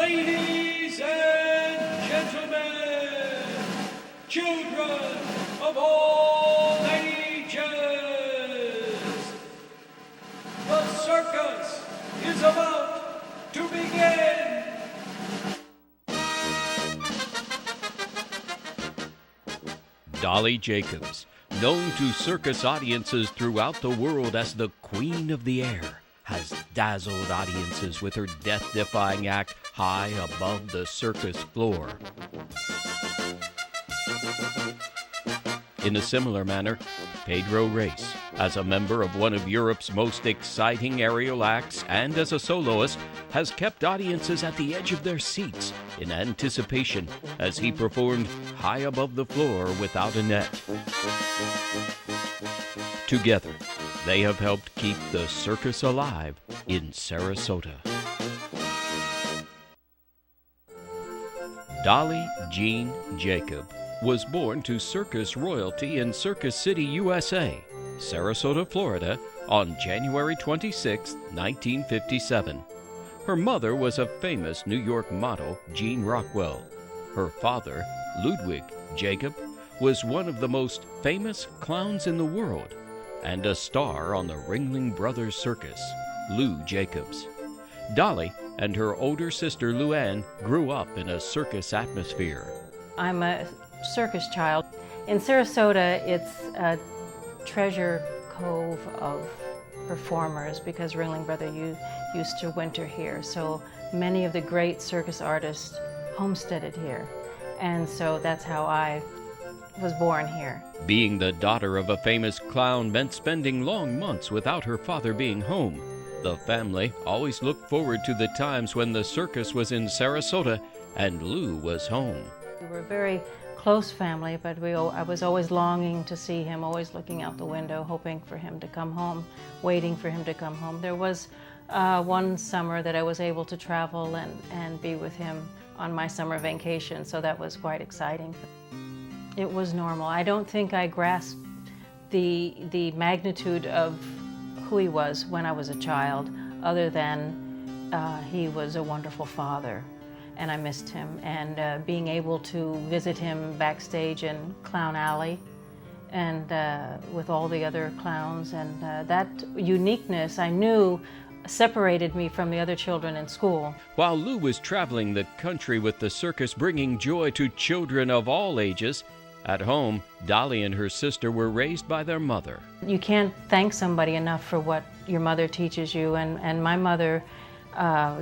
Ladies and gentlemen, children of all ages, the circus is about to begin. Dolly Jacobs, known to circus audiences throughout the world as the Queen of the Air, has dazzled audiences with her death-defying act high above the circus floor. In a similar manner, Pedro Reis, as a member of one of Europe's most exciting aerial acts and as a soloist, has kept audiences at the edge of their seats in anticipation as he performed high above the floor without a net. Together, they have helped keep the circus alive in Sarasota. Dolly Jean Jacob was born to circus royalty in Circus City, USA, Sarasota, Florida, on January 26, 1957. Her mother was a famous New York model, Jean Rockwell. Her father, Ludwig Jacob, was one of the most famous clowns in the world and a star on the Ringling Brothers Circus, Lou Jacobs. Dolly and her older sister Luann grew up in a circus atmosphere. I'm a circus child. In Sarasota, it's a treasure cove of performers because Ringling Brothers used to winter here. So many of the great circus artists homesteaded here. And so that's how I was born here. Being the daughter of a famous clown meant spending long months without her father being home. The family always looked forward to the times when the circus was in Sarasota and Lou was home. We were a very close family, but I was always longing to see him, always looking out the window, hoping for him to come home, waiting for him to come home. There was one summer that I was able to travel and be with him on my summer vacation, so that was quite exciting. It was normal. I don't think I grasped the magnitude of who he was when I was a child, other than he was a wonderful father, and I missed him. And being able to visit him backstage in Clown Alley and with all the other clowns, and that uniqueness I knew separated me from the other children in school. While Lou was traveling the country with the circus, bringing joy to children of all ages, at home, Dolly and her sister were raised by their mother. You can't thank somebody enough for what your mother teaches you, and my mother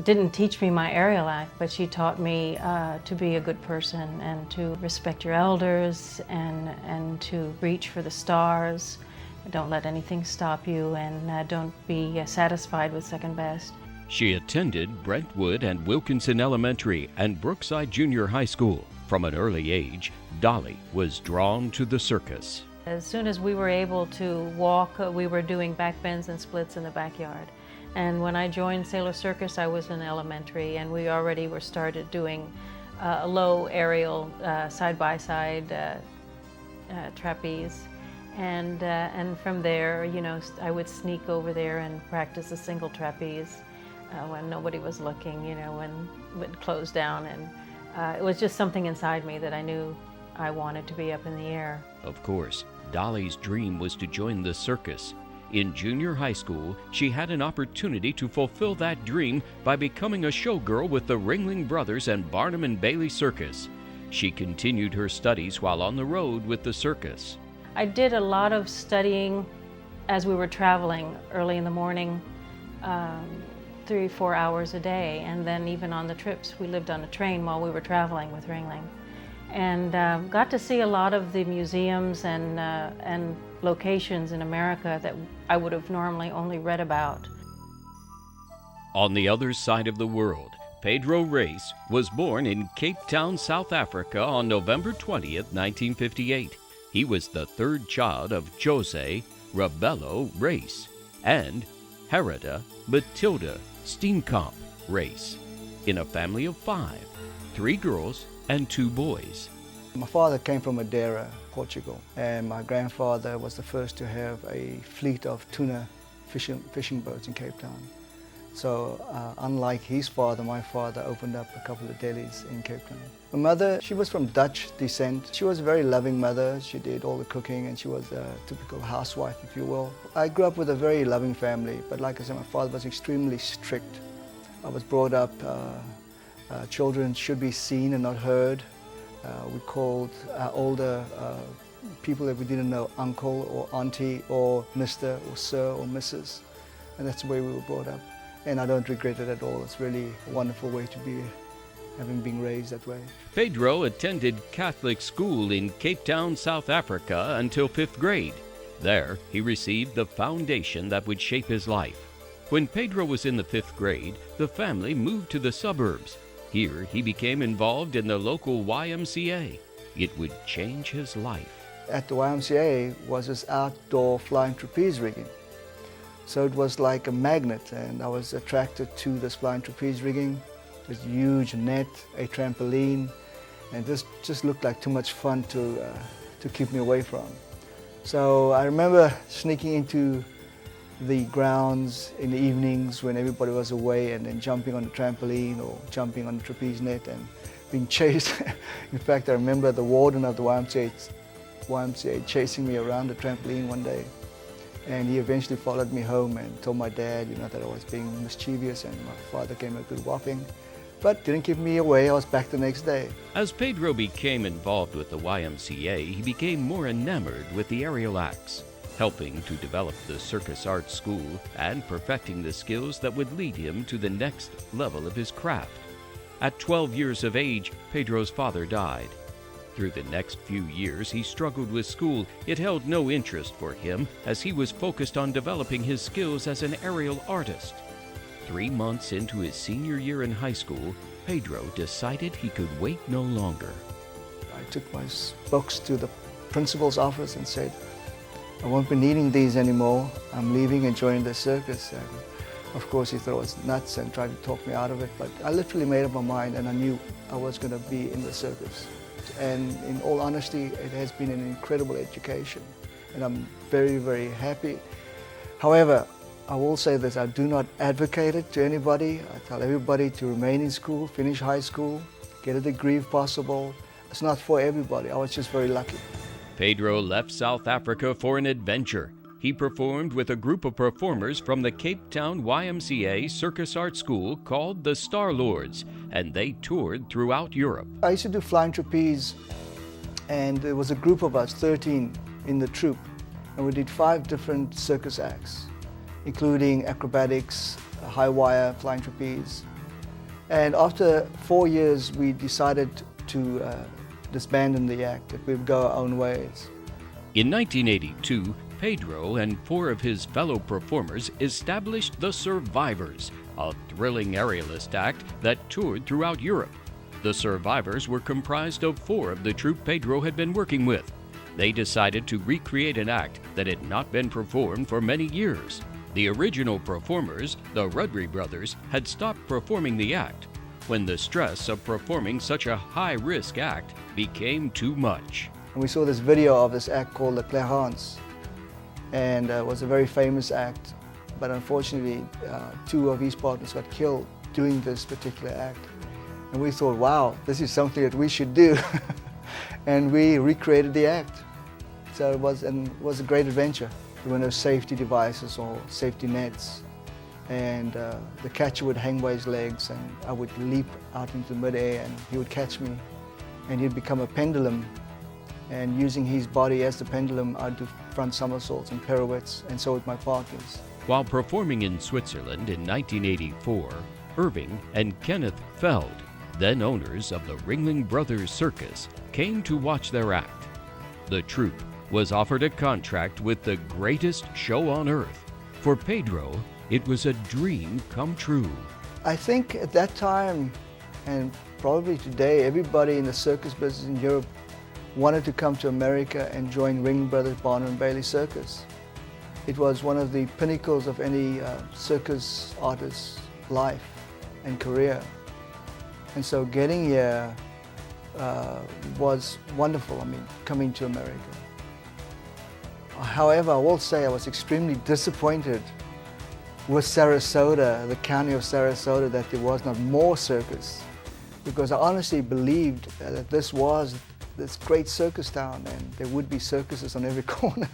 didn't teach me my aerial act, but she taught me to be a good person and to respect your elders and to reach for the stars. Don't let anything stop you, and don't be satisfied with second best. She attended Brentwood and Wilkinson Elementary and Brookside Junior High School. From an early age, Dolly was drawn to the circus. As soon as we were able to walk, we were doing back bends and splits in the backyard. And when I joined Sailor Circus, I was in elementary, and we already were started doing low aerial side-by-side trapeze. And from there, you know, I would sneak over there and practice a single trapeze when nobody was looking, you know, when it would close down. And it was just something inside me that I knew I wanted to be up in the air. Of course, Dolly's dream was to join the circus. In junior high school, she had an opportunity to fulfill that dream by becoming a showgirl with the Ringling Brothers and Barnum and Bailey Circus. She continued her studies while on the road with the circus. I did a lot of studying as we were traveling early in the morning, 3-4 hours a day, and then even on the trips we lived on a train while we were traveling with Ringling, and got to see a lot of the museums and locations in America that I would have normally only read about. On the other side of the world, Pedro Reis was born in Cape Town, South Africa on November 20th, 1958. He was the third child of Jose Rebelo Reis and Herida Matilda Steenkamp Reis, in a family of 5, 3 girls and 2 boys. My father came from Madeira, Portugal, and my grandfather was the first to have a fleet of tuna fishing boats in Cape Town. So unlike his father, my father opened up a couple of delis in Cape Town. My mother, she was from Dutch descent. She was a very loving mother. She did all the cooking and she was a typical housewife, if you will. I grew up with a very loving family, but like I said, my father was extremely strict. I was brought up, children should be seen and not heard. We called our older people that we didn't know uncle or auntie or Mr. or Sir or Mrs. And that's the way we were brought up. And I don't regret it at all. It's really a wonderful way to be, having been raised that way. Pedro attended Catholic school in Cape Town, South Africa until 5th grade. There, he received the foundation that would shape his life. When Pedro was in the 5th grade, the family moved to the suburbs. Here, he became involved in the local YMCA. It would change his life. At the YMCA was this outdoor flying trapeze rigging. So it was like a magnet, and I was attracted to this flying trapeze rigging. This huge net, a trampoline, and this just looked like too much fun to keep me away from. So I remember sneaking into the grounds in the evenings when everybody was away and then jumping on the trampoline or jumping on the trapeze net and being chased. In fact, I remember the warden of the YMCA chasing me around the trampoline one day. And he eventually followed me home and told my dad, that I was being mischievous, and my father gave me a good whopping. But didn't keep me away. I was back the next day. As Pedro became involved with the YMCA, he became more enamored with the aerial acts, helping to develop the Circus Art School and perfecting the skills that would lead him to the next level of his craft. At 12 years of age, Pedro's father died. Through the next few years, he struggled with school. It held no interest for him as he was focused on developing his skills as an aerial artist. 3 months into his senior year in high school, Pedro decided he could wait no longer. I took my books to the principal's office and said, I won't be needing these anymore. I'm leaving and joining the circus. And of course, he thought I was nuts and tried to talk me out of it, but I literally made up my mind and I knew I was going to be in the circus. And in all honesty, it has been an incredible education, and I'm very, very happy. However, I will say this, I do not advocate it to anybody. I tell everybody to remain in school, finish high school, get a degree if possible. It's not for everybody. I was just very lucky. Pedro left South Africa for an adventure. He performed with a group of performers from the Cape Town YMCA Circus Art School called the Star Lords, and they toured throughout Europe. I used to do flying trapeze, and there was a group of us, 13 in the troupe, and we did 5 different circus acts, including acrobatics, high wire, flying trapeze. And after 4 years, we decided to disband the act, that we would go our own ways. In 1982, Pedro and 4 of his fellow performers established the Survivors, a thrilling aerialist act that toured throughout Europe. The Survivors were comprised of 4 of the troupe Pedro had been working with. They decided to recreate an act that had not been performed for many years. The original performers, the Rudry brothers, had stopped performing the act when the stress of performing such a high-risk act became too much. And we saw this video of this act called the Clarence, and it was a very famous act, but unfortunately 2 of his partners got killed doing this particular act. And we thought, wow, this is something that we should do. And we recreated the act. So it was a great adventure. There were no safety devices or safety nets, and the catcher would hang by his legs, and I would leap out into midair and he would catch me, and he'd become a pendulum. And using his body as the pendulum, I'd do front somersaults and pirouettes, and so would my partners. While performing in Switzerland in 1984, Irving and Kenneth Feld, then owners of the Ringling Brothers Circus, came to watch their act. The troupe was offered a contract with the greatest show on earth. For Pedro, it was a dream come true. I think at that time, and probably today, everybody in the circus business in Europe wanted to come to America and join Ringling Brothers Barnum and Bailey Circus. It was one of the pinnacles of any circus artist's life and career. And so getting here was wonderful, coming to America. However, I will say I was extremely disappointed with Sarasota, the county of Sarasota, that there was not more circus, because I honestly believed that this was this great circus town and there would be circuses on every corner.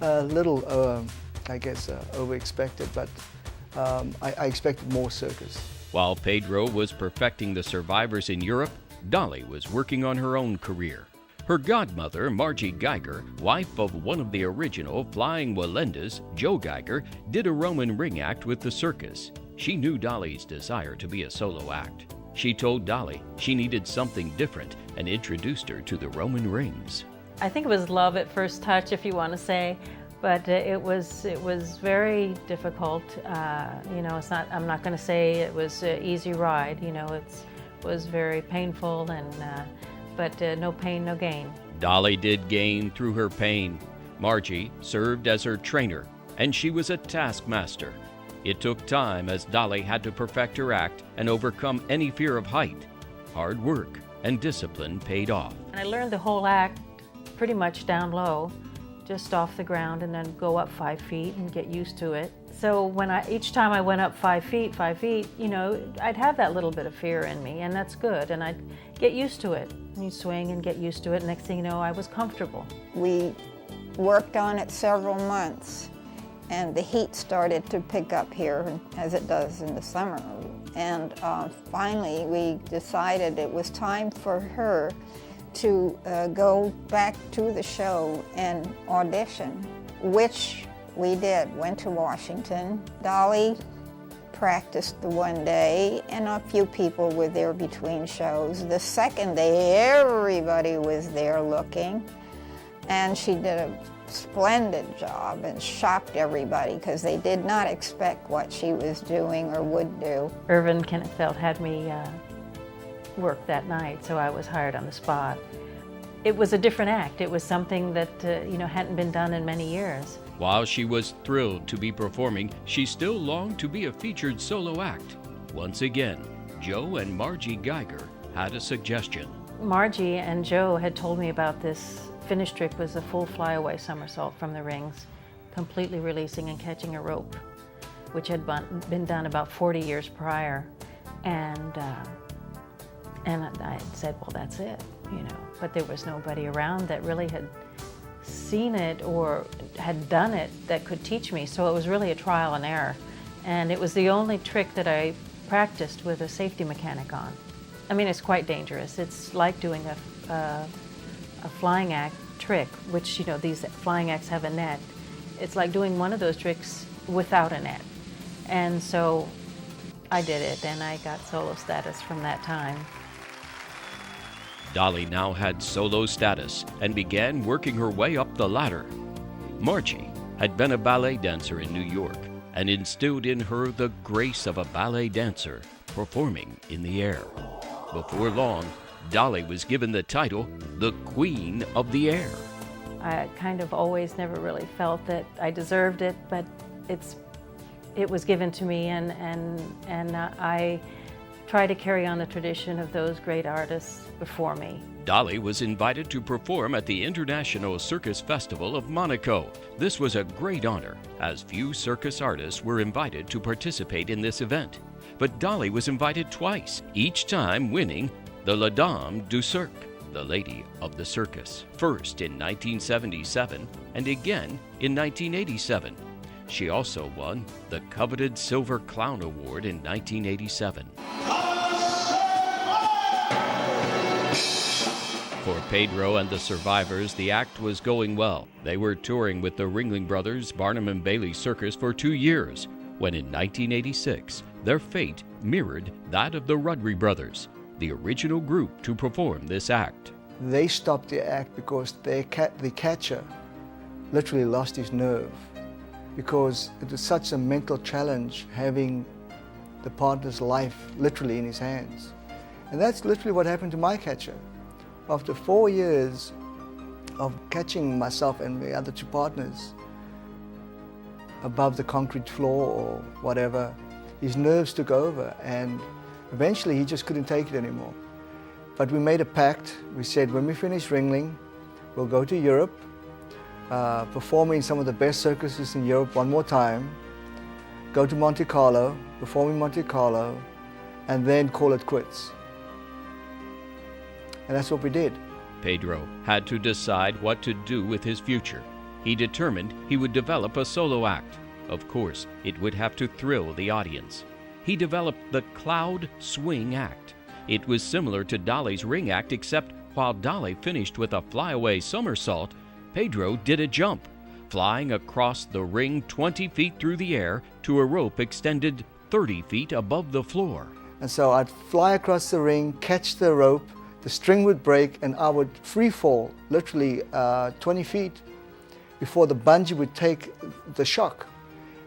A little, I guess, over-expected, but I expected more circus. While Pedro was perfecting the survivors in Europe, Dolly was working on her own career. Her godmother, Margie Geiger, wife of one of the original Flying Walendas, Joe Geiger, did a Roman ring act with the circus. She knew Dolly's desire to be a solo act. She told Dolly she needed something different and introduced her to the Roman rings. I think it was love at first touch, if you want to say, but it was very difficult. You know, I'm not going to say it was an easy ride. You know, it was very painful, but no pain, no gain. Dolly did gain through her pain. Margie served as her trainer, and she was a taskmaster. It took time as Dolly had to perfect her act and overcome any fear of height. Hard work and discipline paid off. And I learned the whole act pretty much down low, just off the ground, and then go up 5 feet and get used to it. So each time I went up 5 feet, you know, I'd have that little bit of fear in me, and that's good, and I'd get used to it. And you swing and get used to it, and next thing you know, I was comfortable. We worked on it several months, and the heat started to pick up here, as it does in the summer. And finally, we decided it was time for her to go back to the show and audition, which we did. Went to Washington. Dolly practiced the one day, and a few people were there between shows. The second day, everybody was there looking, and she did a splendid job and shocked everybody because they did not expect what she was doing or would do. Irvin Kennethfeld had me work that night, so I was hired on the spot. It was a different act. It was something that you know, hadn't been done in many years. While she was thrilled to be performing, she still longed to be a featured solo act. Once again, Joe and Margie Geiger had a suggestion. Margie and Joe had told me about this finish trick was a full flyaway somersault from the rings, completely releasing and catching a rope, which had been done about 40 years prior. And I said, well, that's it, you know. But there was nobody around that really had seen it or had done it that could teach me. So it was really a trial and error. And it was the only trick that I practiced with a safety mechanic on. I mean, it's quite dangerous. It's like doing a flying act trick, which, you know, these flying acts have a net. It's like doing one of those tricks without a net. And so I did it, and I got solo status from that time. Dolly now had solo status and began working her way up the ladder. Margie had been a ballet dancer in New York and instilled in her the grace of a ballet dancer performing in the air. Before long, Dolly was given the title, the Queen of the Air. I kind of always never really felt that I deserved it, but it was given to me, and I try to carry on the tradition of those great artists before me. Dolly was invited to perform at the International Circus Festival of Monaco. This was a great honor, as few circus artists were invited to participate in this event. But Dolly was invited twice, each time winning the La Dame du Cirque, the Lady of the Circus, first in 1977 and again in 1987. She also won the coveted Silver Clown Award in 1987. For Pedro and the survivors, the act was going well. They were touring with the Ringling Brothers Barnum and Bailey Circus for 2 years, when in 1986, their fate mirrored that of the Rudry Brothers, the original group to perform this act. They stopped the act because the catcher literally lost his nerve, because it was such a mental challenge having the partner's life literally in his hands. And that's literally what happened to my catcher. After 4 years of catching myself and the other two partners above the concrete floor or whatever, his nerves took over, and eventually he just couldn't take it anymore. But we made a pact. We said, when we finish Ringling, we'll go to Europe, perform in some of the best circuses in Europe one more time, go to Monte Carlo, perform in Monte Carlo, and then call it quits. And that's what we did. Pedro had to decide what to do with his future. He determined he would develop a solo act. Of course, it would have to thrill the audience. He developed the Cloud Swing Act. It was similar to Dolly's ring act, except while Dolly finished with a flyaway somersault, Pedro did a jump, flying across the ring 20 feet through the air to a rope extended 30 feet above the floor. And so I'd fly across the ring, catch the rope, the string would break, and I would free fall, literally 20 feet before the bungee would take the shock.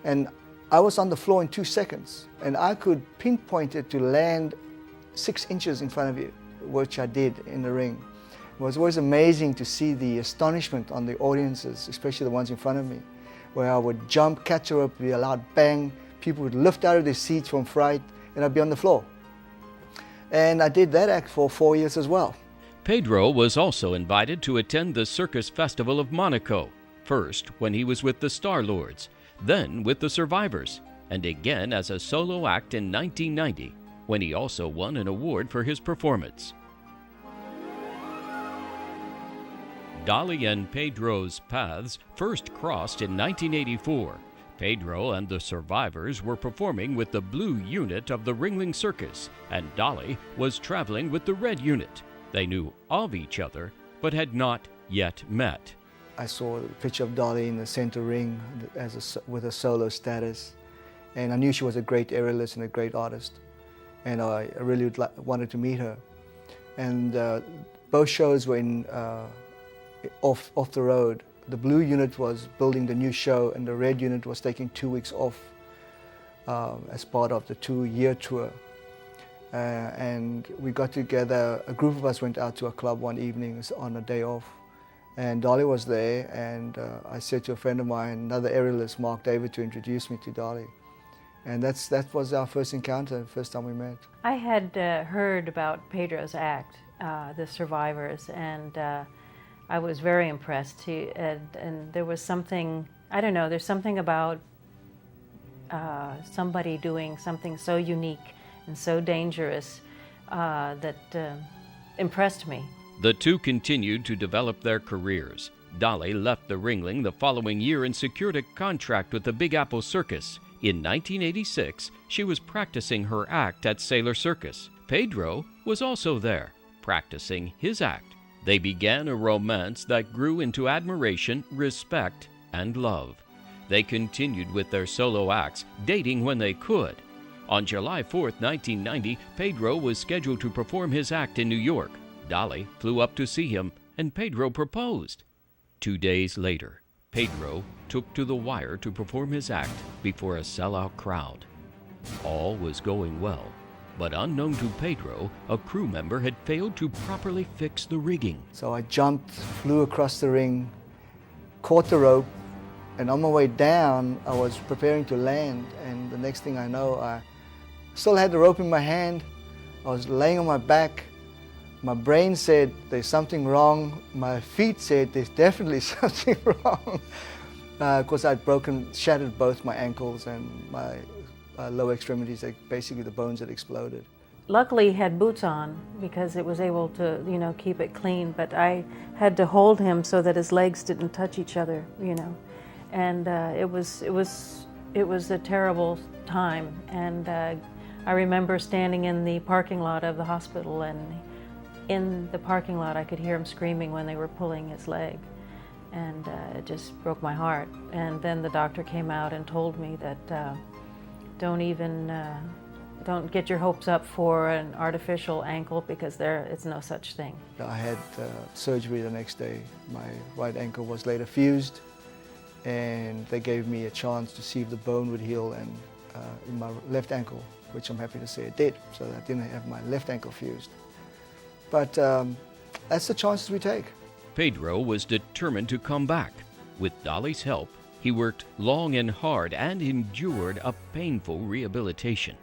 And I was on the floor in 2 seconds, and I could pinpoint it to land 6 inches in front of you, which I did in the ring. It was always amazing to see the astonishment on the audiences, especially the ones in front of me, where I would jump, catch a rope, be a loud bang, people would lift out of their seats from fright, and I'd be on the floor. And I did that act for 4 years as well. Pedro was also invited to attend the Circus Festival of Monaco, first when he was with the Star Lords, then with the Survivors, and again as a solo act in 1990, when he also won an award for his performance. Dolly and Pedro's paths first crossed in 1984. Pedro and the Survivors were performing with the Blue Unit of the Ringling Circus, and Dolly was traveling with the Red Unit. They knew of each other, but had not yet met. I saw a picture of Dolly in the center ring with a solo status, and I knew she was a great aerialist and a great artist, and I really wanted to meet her. And both shows were off the road. The Blue Unit was building the new show, and the Red Unit was taking 2 weeks off as part of the 2-year tour. And we got together, a group of us went out to a club one evening on a day off, and Dolly was there, and I said to a friend of mine, another aerialist, Mark David, to introduce me to Dolly. And that was our first encounter, first time we met. I had heard about Pedro's act, The Survivors, and I was very impressed. And there was something, I don't know, there's something about somebody doing something so unique and so dangerous that impressed me. The two continued to develop their careers. Dolly left the Ringling the following year and secured a contract with the Big Apple Circus. In 1986, she was practicing her act at Sailor Circus. Pedro was also there, practicing his act. They began a romance that grew into admiration, respect, and love. They continued with their solo acts, dating when they could. On July 4th, 1990, Pedro was scheduled to perform his act in New York. Dolly flew up to see him, and Pedro proposed. 2 days later, Pedro took to the wire to perform his act before a sellout crowd. All was going well, but unknown to Pedro, a crew member had failed to properly fix the rigging. So I jumped, flew across the ring, caught the rope, and on my way down, I was preparing to land, and the next thing I know, I still had the rope in my hand. I was laying on my back. My brain said, there's something wrong. My feet said, there's definitely something wrong. Because I'd shattered both my ankles and my lower extremities. Basically, the bones had exploded. Luckily, he had boots on because it was able to, keep it clean. But I had to hold him so that his legs didn't touch each other, And it was a terrible time. And I remember standing in the parking lot of the hospital, and in the parking lot I could hear him screaming when they were pulling his leg. And it just broke my heart. And then the doctor came out and told me that don't get your hopes up for an artificial ankle, because it's no such thing. I had surgery the next day. My right ankle was later fused, and they gave me a chance to see if the bone would heal and in my left ankle, which I'm happy to say it did, so that I didn't have my left ankle fused. But that's the chances we take. Pedro was determined to come back. With Dolly's help, he worked long and hard and endured a painful rehabilitation.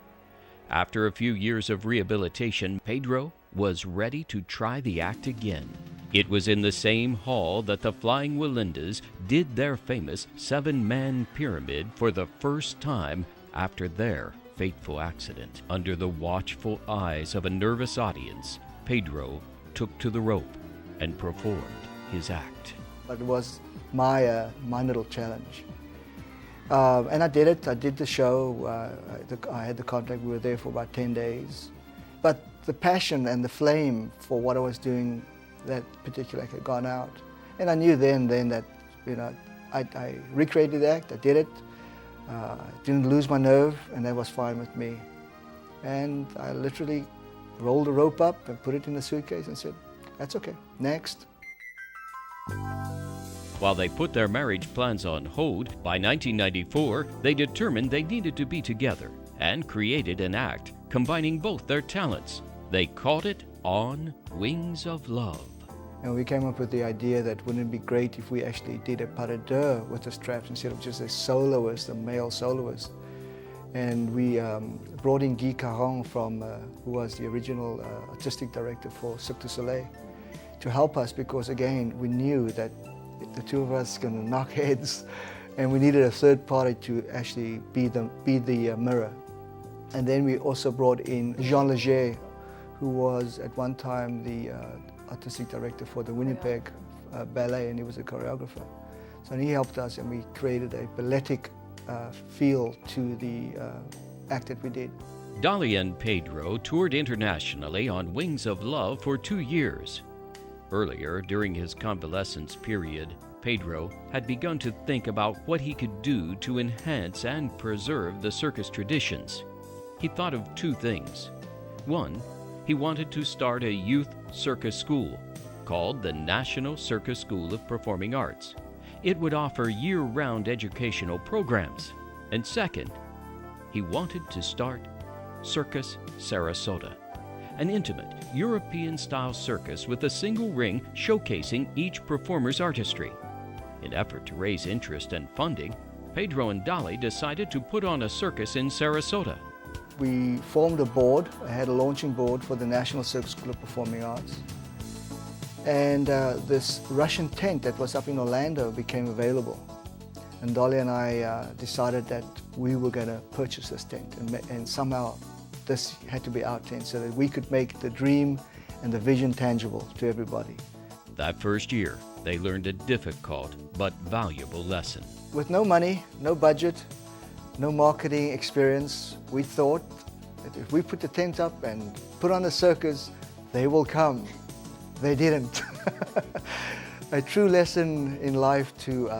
After a few years of rehabilitation, Pedro was ready to try the act again. It was in the same hall that the Flying Wallendas did their famous 7-man pyramid for the first time After their fateful accident, under the watchful eyes of a nervous audience, Pedro took to the rope and performed his act. But it was my little challenge. And I did it. I did the show. I had the contract. We were there for about 10 days. But the passion and the flame for what I was doing that particular act had gone out. And I knew then that, I recreated the act. I did it. Didn't lose my nerve, and that was fine with me. And I literally rolled the rope up and put it in the suitcase and said, that's okay, next. While they put their marriage plans on hold, by 1994, they determined they needed to be together and created an act combining both their talents. They called it On Wings of Love. And we came up with the idea that wouldn't it be great if we actually did a pas de deux with the straps instead of just a soloist, a male soloist. And we brought in Guy Caron from, who was the original artistic director for Cirque du Soleil, to help us because, again, we knew that the two of us going to knock heads, and we needed a third party to actually be the mirror. And then we also brought in Jean Leger, who was at one time the artistic director for the Winnipeg Ballet, and he was a choreographer. So he helped us, and we created a balletic feel to the act that we did. Dolly and Pedro toured internationally on Wings of Love for 2 years. Earlier, during his convalescence period, Pedro had begun to think about what he could do to enhance and preserve the circus traditions. He thought of 2 things. One, he wanted to start a youth circus school called the National Circus School of Performing Arts. It would offer year-round educational programs. And second, he wanted to start Circus Sarasota, an intimate European-style circus with a single ring showcasing each performer's artistry. In effort to raise interest and funding, Pedro and Dolly decided to put on a circus in Sarasota. We formed a board. I had a launching board for the National Circus School of Performing Arts. And this Russian tent that was up in Orlando became available. And Dolly and I decided that we were going to purchase this tent, and somehow this had to be our tent so that we could make the dream and the vision tangible to everybody. That first year, they learned a difficult but valuable lesson. With no money, no budget, no marketing experience, we thought that if we put the tent up and put on a circus, they will come. They didn't. A true lesson in life to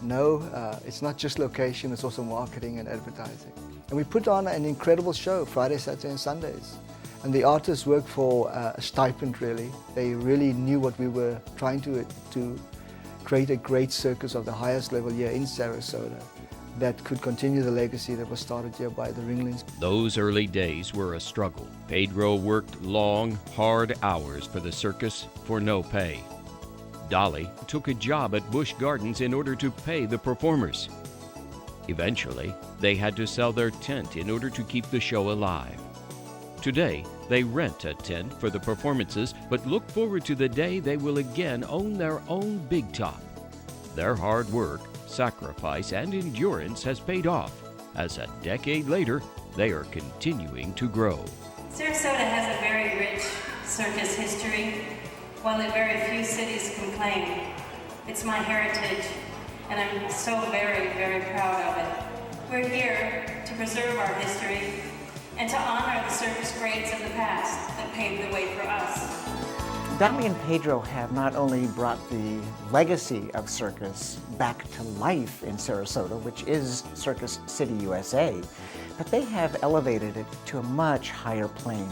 know it's not just location, it's also marketing and advertising. And we put on an incredible show, Friday, Saturday and Sundays. And the artists worked for a stipend, really. They really knew what we were trying to create a great circus of the highest level here in Sarasota that could continue the legacy that was started here by the Ringlings. Those early days were a struggle. Pedro worked long, hard hours for the circus for no pay. Dolly took a job at Busch Gardens in order to pay the performers. Eventually, they had to sell their tent in order to keep the show alive. Today, they rent a tent for the performances, but look forward to the day they will again own their own big top. Their hard work, sacrifice, and endurance has paid off, as a decade later, they are continuing to grow. Sarasota has a very rich circus history, one that very few cities can claim. It's my heritage, and I'm so very, very proud of it. We're here to preserve our history and to honor the circus greats of the past that paved the way for us. Dolly and Pedro have not only brought the legacy of circus back to life in Sarasota, which is Circus City, USA, but they have elevated it to a much higher plane.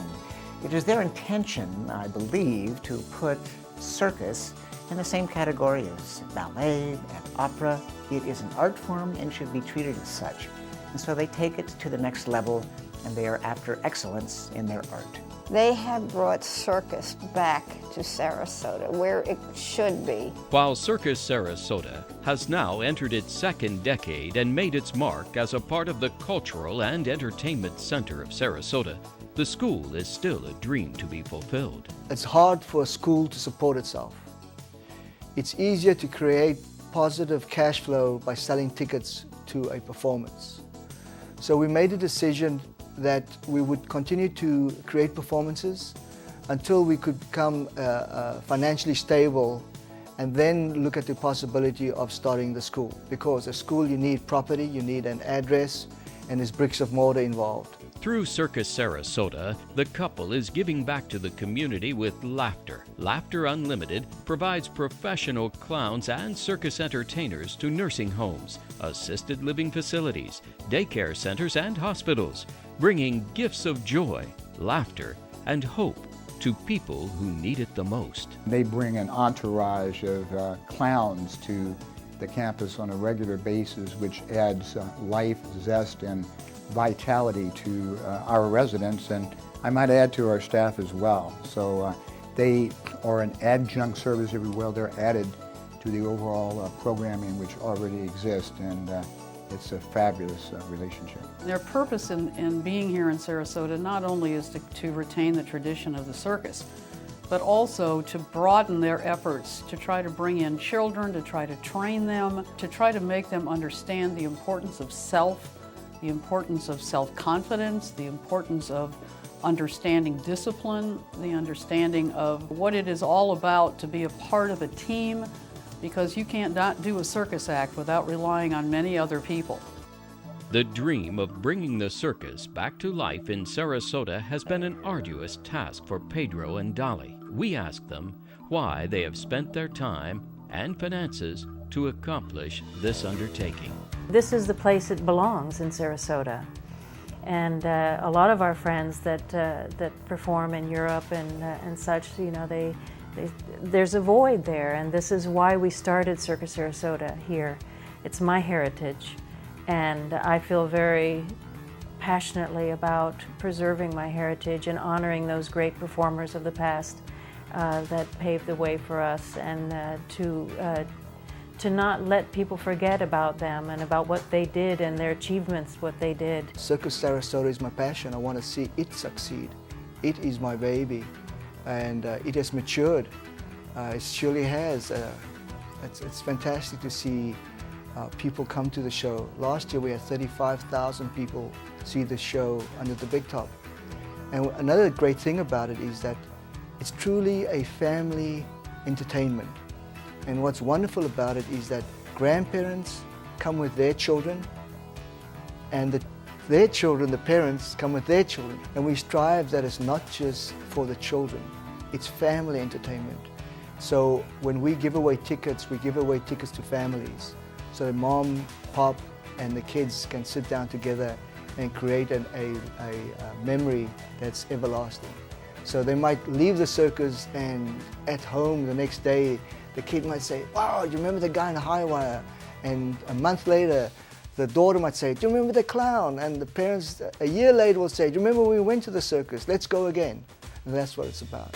It is their intention, I believe, to put circus in the same category as ballet and opera. It is an art form and should be treated as such. And so they take it to the next level, and they are after excellence in their art. They have brought circus back to Sarasota, where it should be. While Circus Sarasota has now entered its second decade and made its mark as a part of the cultural and entertainment center of Sarasota, the school is still a dream to be fulfilled. It's hard for a school to support itself. It's easier to create positive cash flow by selling tickets to a performance. So we made a decision that we would continue to create performances until we could become financially stable, and then look at the possibility of starting the school. Because a school, you need property, you need an address, and there's bricks of mortar involved. Through Circus Sarasota, the couple is giving back to the community with laughter. Laughter Unlimited provides professional clowns and circus entertainers to nursing homes, assisted living facilities, daycare centers, and hospitals, bringing gifts of joy, laughter, and hope to people who need it the most. They bring an entourage of clowns to the campus on a regular basis, which adds life, zest, and vitality to our residents, and I might add to our staff as well. So they are an adjunct service, if you will. They're added to the overall programming which already exists, and it's a fabulous relationship. Their purpose in being here in Sarasota not only is to retain the tradition of the circus, but also to broaden their efforts to try to bring in children, to try to train them, to try to make them understand the importance of self, the importance of self-confidence, the importance of understanding discipline, the understanding of what it is all about to be a part of a team, because you can't not do a circus act without relying on many other people. The dream of bringing the circus back to life in Sarasota has been an arduous task for Pedro and Dolly. We asked them why they have spent their time and finances to accomplish this undertaking. This is the place it belongs in Sarasota. And a lot of our friends that perform in Europe and such, you know, there's a void there, and this is why we started Circus Sarasota here. It's my heritage, and I feel very passionately about preserving my heritage and honoring those great performers of the past that paved the way for us, and to not let people forget about them and about what they did and their achievements, what they did. Circus Sarasota is my passion. I want to see it succeed. It is my baby, and it has matured. It surely has. It's fantastic to see people come to the show. Last year we had 35,000 people see the show under the big top. And another great thing about it is that it's truly a family entertainment. And what's wonderful about it is that grandparents come with their children, and their children, the parents, come with their children. And we strive that it's not just for the children, it's family entertainment. So when we give away tickets to families, so that mom, pop, and the kids can sit down together and create a memory that's everlasting. So they might leave the circus, and at home the next day, the kid might say, "Wow, do you remember the guy in the high wire?" And a month later, the daughter might say, "Do you remember the clown?" And the parents, a year later, will say, "Do you remember when we went to the circus? Let's go again." And that's what it's about.